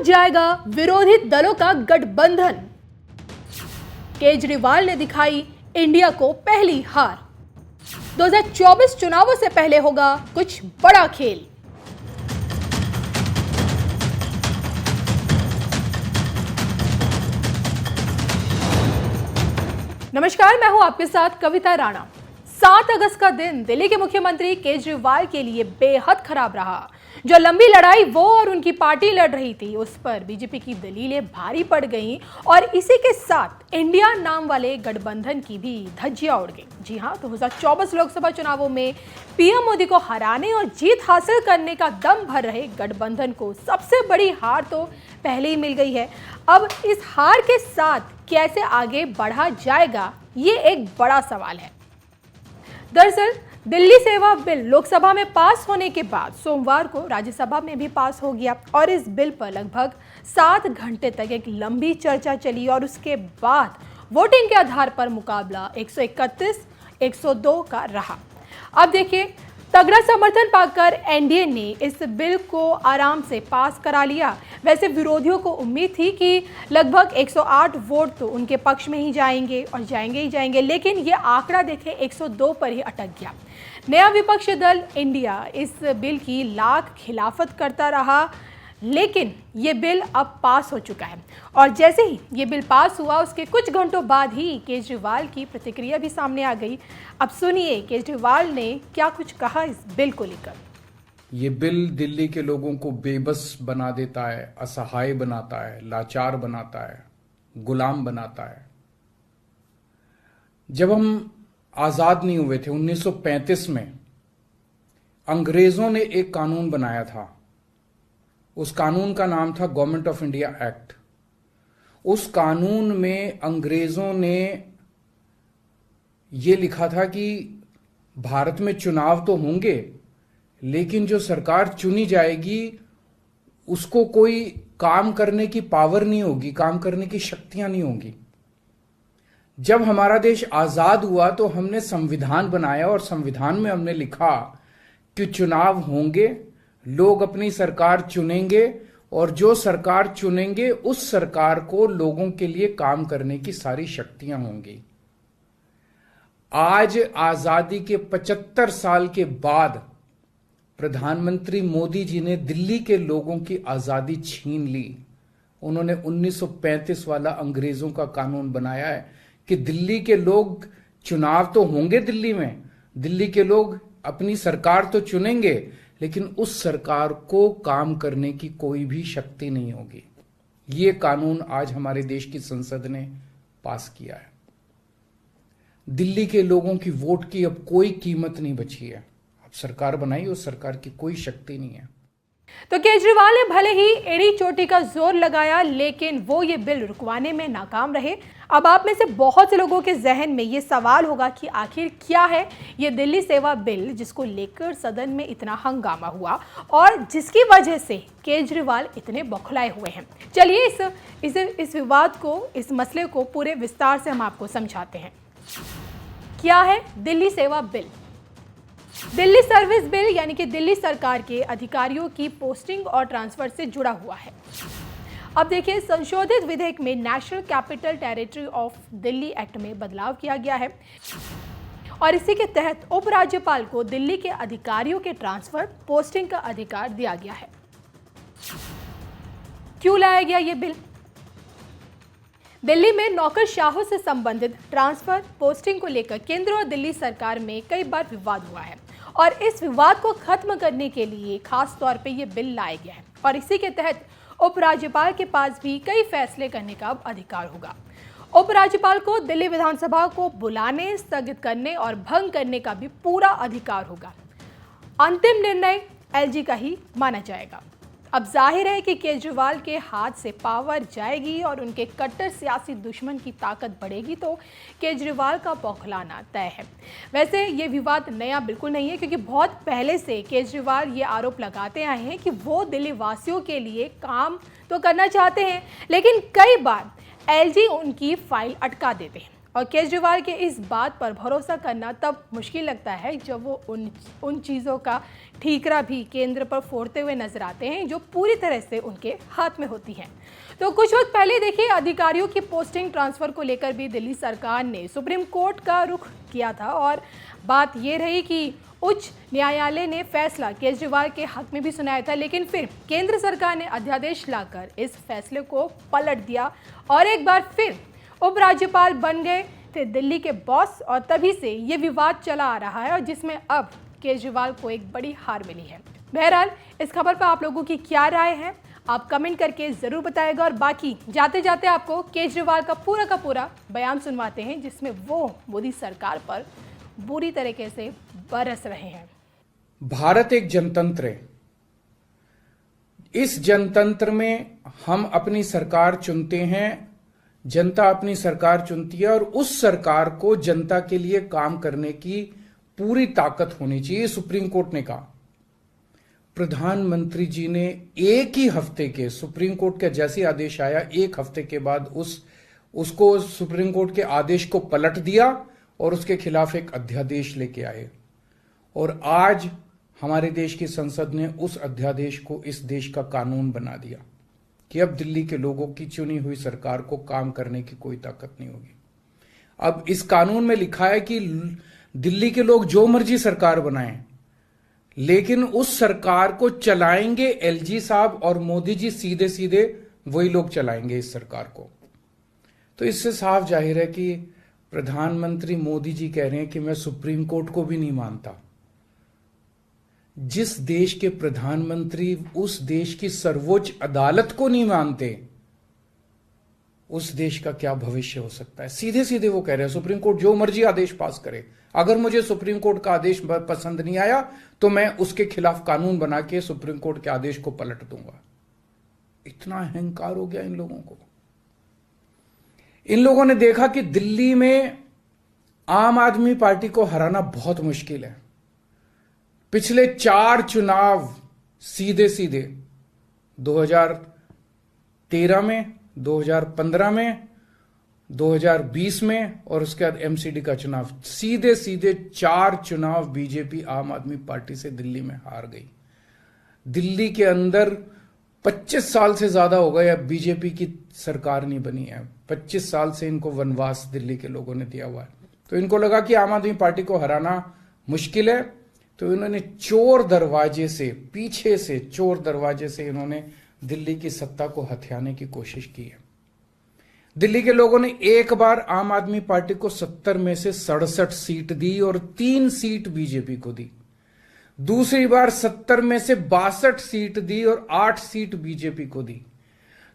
टूट जाएगा विरोधी दलों का गठबंधन। केजरीवाल ने दिखाई इंडिया को पहली हार। 2024 चुनावों से पहले होगा कुछ बड़ा खेल। नमस्कार, मैं हूं आपके साथ कविता राणा। 7 अगस्त का दिन दिल्ली के मुख्यमंत्री केजरीवाल के लिए बेहद खराब रहा। जो लंबी लड़ाई वो और उनकी पार्टी लड़ रही थी, उस पर बीजेपी की दलीलें भारी पड़ गईं और इसी के साथ इंडिया नाम वाले गठबंधन की भी धज्जियां उड़ गईं। जी हां, 2024 लोकसभा चुनावों में पीएम मोदी को हराने और जीत हासिल करने का दम भर रहे गठबंधन को सबसे बड़ी हार तो पहले ही मिल गई है। अब इस हार के साथ कैसे आगे बढ़ा जाएगा, ये एक बड़ा सवाल है। दरअसल दिल्ली सेवा बिल लोकसभा में पास होने के बाद सोमवार को राज्यसभा में भी पास हो गया और इस बिल पर लगभग 7 घंटे तक एक लंबी चर्चा चली और उसके बाद वोटिंग के आधार पर मुकाबला 131-102 का रहा। अब देखिए, तगड़ा समर्थन पाकर एनडीए ने इस बिल को आराम से पास करा लिया। वैसे विरोधियों को उम्मीद थी कि लगभग 108 वोट तो उनके पक्ष में ही जाएंगे और जाएंगे ही जाएंगे, लेकिन ये आंकड़ा देखें 102 पर ही अटक गया। नया विपक्षी दल इंडिया इस बिल की लाख खिलाफत करता रहा, लेकिन ये बिल अब पास हो चुका है और जैसे ही ये बिल पास हुआ उसके कुछ घंटों बाद ही केजरीवाल की प्रतिक्रिया भी सामने आ गई। अब सुनिए केजरीवाल ने क्या कुछ कहा इस बिल को लेकर। ये बिल दिल्ली के लोगों को बेबस बना देता है, असहाय बनाता है, लाचार बनाता है, गुलाम बनाता है। जब हम आजाद नहीं हुए थे 1935 में, अंग्रेजों ने एक कानून बनाया था। उस कानून का नाम था गवर्नमेंट ऑफ इंडिया एक्ट। उस कानून में अंग्रेजों ने यह लिखा था कि भारत में चुनाव तो होंगे, लेकिन जो सरकार चुनी जाएगी उसको कोई काम करने की पावर नहीं होगी, काम करने की शक्तियां नहीं होंगी। जब हमारा देश आजाद हुआ तो हमने संविधान बनाया और संविधान में हमने लिखा कि चुनाव होंगे, लोग अपनी सरकार चुनेंगे और जो सरकार चुनेंगे उस सरकार को लोगों के लिए काम करने की सारी शक्तियां होंगी। आज आजादी के 75 साल के बाद प्रधानमंत्री मोदी जी ने दिल्ली के लोगों की आजादी छीन ली। उन्होंने 1935 वाला अंग्रेजों का कानून बनाया है कि दिल्ली के लोग, चुनाव तो होंगे दिल्ली में, दिल्ली के लोग अपनी सरकार तो चुनेंगे, लेकिन उस सरकार को काम करने की कोई भी शक्ति नहीं होगी। ये कानून आज हमारे देश की संसद ने पास किया है। दिल्ली के लोगों की वोट की अब कोई कीमत नहीं बची है। अब सरकार बनाई, उस सरकार की कोई शक्ति नहीं है। तो केजरीवाल ने भले ही एड़ी चोटी का जोर लगाया, लेकिन वो ये बिल रुकवाने में नाकाम रहे। अब आप में से बहुत से लोगों के जहन में ये सवाल होगा कि आखिर क्या है ये दिल्ली सेवा बिल, जिसको लेकर सदन में इतना हंगामा हुआ और जिसकी वजह से केजरीवाल इतने बौखलाए हुए हैं। चलिए इस विवाद को, इस मसले को पूरे विस्तार से हम आपको समझाते हैं। क्या है दिल्ली सेवा बिल? दिल्ली सर्विस बिल यानी कि दिल्ली सरकार के अधिकारियों की पोस्टिंग और ट्रांसफर से जुड़ा हुआ है। अब देखिए, संशोधित विधेयक में national capital territory of Delhi act में बदलाव किया गया है और इसी के तहत उपराज्यपाल को दिल्ली के अधिकारियों के ट्रांसफर, पोस्टिंग का अधिकार दिया गया है। क्यों लाया गया ये बिल? दिल्ली में नौकरशाहों से संबंधित ट्रांसफर, पोस्टिंग को लेकर केंद्र और दिल्ली सरकार में कई बार विवाद हुआ है और इस विवाद को खत्म करने के लिए खास तौर पे ये बिल लाया गया है और इसी के तहत उपराज्यपाल के पास भी कई फैसले करने का अधिकार होगा। उपराज्यपाल को दिल्ली विधानसभा को बुलाने, स्थगित करने और भंग करने का भी पूरा अधिकार होगा। अंतिम निर्णय एलजी का ही माना जाएगा। अब जाहिर है कि केजरीवाल के हाथ से पावर जाएगी और उनके कट्टर सियासी दुश्मन की ताकत बढ़ेगी तो केजरीवाल का बौखलाना तय है। वैसे ये विवाद नया बिल्कुल नहीं है, क्योंकि बहुत पहले से केजरीवाल ये आरोप लगाते आए हैं कि वो दिल्ली वासियों के लिए काम तो करना चाहते हैं, लेकिन कई बार एलजी उनकी फाइल अटका देते हैं और केजरीवाल के इस बात पर भरोसा करना तब मुश्किल लगता है जब वो उन चीज़ों का ठीकरा भी केंद्र पर फोड़ते हुए नजर आते हैं जो पूरी तरह से उनके हाथ में होती हैं। तो कुछ वक्त पहले देखिए, अधिकारियों की पोस्टिंग ट्रांसफर को लेकर भी दिल्ली सरकार ने सुप्रीम कोर्ट का रुख किया था और बात ये रही कि उच्च न्यायालय ने फैसला केजरीवाल के हक में भी सुनाया था, लेकिन फिर केंद्र सरकार ने अध्यादेश लाकर इस फैसले को पलट दिया और एक बार फिर उपराज्यपाल बन गए थे दिल्ली के बॉस। और तभी से ये विवाद चला आ रहा है और जिसमें अब केजरीवाल को एक बड़ी हार मिली है। बहरहाल, इस खबर पर आप लोगों की क्या राय है, आप कमेंट करके जरूर बताएगा। और बाकी जाते जाते आपको केजरीवाल का पूरा बयान सुनवाते हैं जिसमें वो मोदी सरकार पर बुरी तरीके से बरस रहे हैं। भारत एक जनतंत्र है। इस जनतंत्र में हम अपनी सरकार चुनते हैं, जनता अपनी सरकार चुनती है और उस सरकार को जनता के लिए काम करने की पूरी ताकत होनी चाहिए, सुप्रीम कोर्ट ने कहा। प्रधानमंत्री जी ने एक ही हफ्ते के, सुप्रीम कोर्ट का जैसे आदेश आया एक हफ्ते के बाद उसको सुप्रीम कोर्ट के आदेश को पलट दिया और उसके खिलाफ एक अध्यादेश लेके आए। और आज हमारे देश की संसद ने उस अध्यादेश को इस देश का कानून बना दिया कि अब दिल्ली के लोगों की चुनी हुई सरकार को काम करने की कोई ताकत नहीं होगी। अब इस कानून में लिखा है कि दिल्ली के लोग जो मर्जी सरकार बनाएं, लेकिन उस सरकार को चलाएंगे एलजी साहब और मोदी जी, सीधे सीधे वही लोग चलाएंगे इस सरकार को। तो इससे साफ जाहिर है कि प्रधानमंत्री मोदी जी कह रहे हैं कि मैं सुप्रीम कोर्ट को भी नहीं मानता। जिस देश के प्रधानमंत्री उस देश की सर्वोच्च अदालत को नहीं मानते, उस देश का क्या भविष्य हो सकता है। सीधे सीधे वो कह रहे हैं सुप्रीम कोर्ट जो मर्जी आदेश पास करे, अगर मुझे सुप्रीम कोर्ट का आदेश पसंद नहीं आया तो मैं उसके खिलाफ कानून बना के सुप्रीम कोर्ट के आदेश को पलट दूंगा। इतना अहंकार हो गया इन लोगों को। इन लोगों ने देखा कि दिल्ली में आम आदमी पार्टी को हराना बहुत मुश्किल है। पिछले 4 चुनाव सीधे सीधे 2013 में, 2015 में, 2020 में और उसके बाद एमसीडी का चुनाव, सीधे सीधे 4 चुनाव बीजेपी आम आदमी पार्टी से दिल्ली में हार गई। दिल्ली के अंदर 25 साल से ज्यादा हो गए अब बीजेपी की सरकार नहीं बनी है। 25 साल से इनको वनवास दिल्ली के लोगों ने दिया हुआ है। तो इनको लगा कि आम आदमी पार्टी को हराना मुश्किल है, तो इन्होंने चोर दरवाजे से, पीछे से चोर दरवाजे से इन्होंने दिल्ली की सत्ता को हथियाने की कोशिश की है। दिल्ली के लोगों ने एक बार आम आदमी पार्टी को 70 में से 67 सीट दी और 3 सीट बीजेपी को दी। दूसरी बार 70 में से 62 सीट दी और 8 सीट बीजेपी को दी।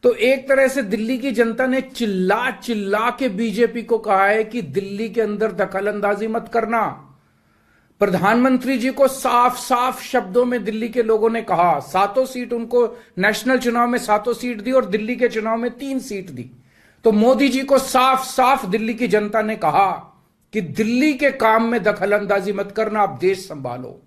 तो एक तरह से दिल्ली की जनता ने चिल्ला चिल्ला के बीजेपी को कहा है कि दिल्ली के अंदर दखलंदाजी मत करना। प्रधानमंत्री जी को साफ साफ शब्दों में दिल्ली के लोगों ने कहा, 7 सीट उनको नेशनल चुनाव में 7 सीट दी और दिल्ली के चुनाव में 3 सीट दी। तो मोदी जी को साफ साफ दिल्ली की जनता ने कहा कि दिल्ली के काम में दखलंदाजी मत करना, आप देश संभालो।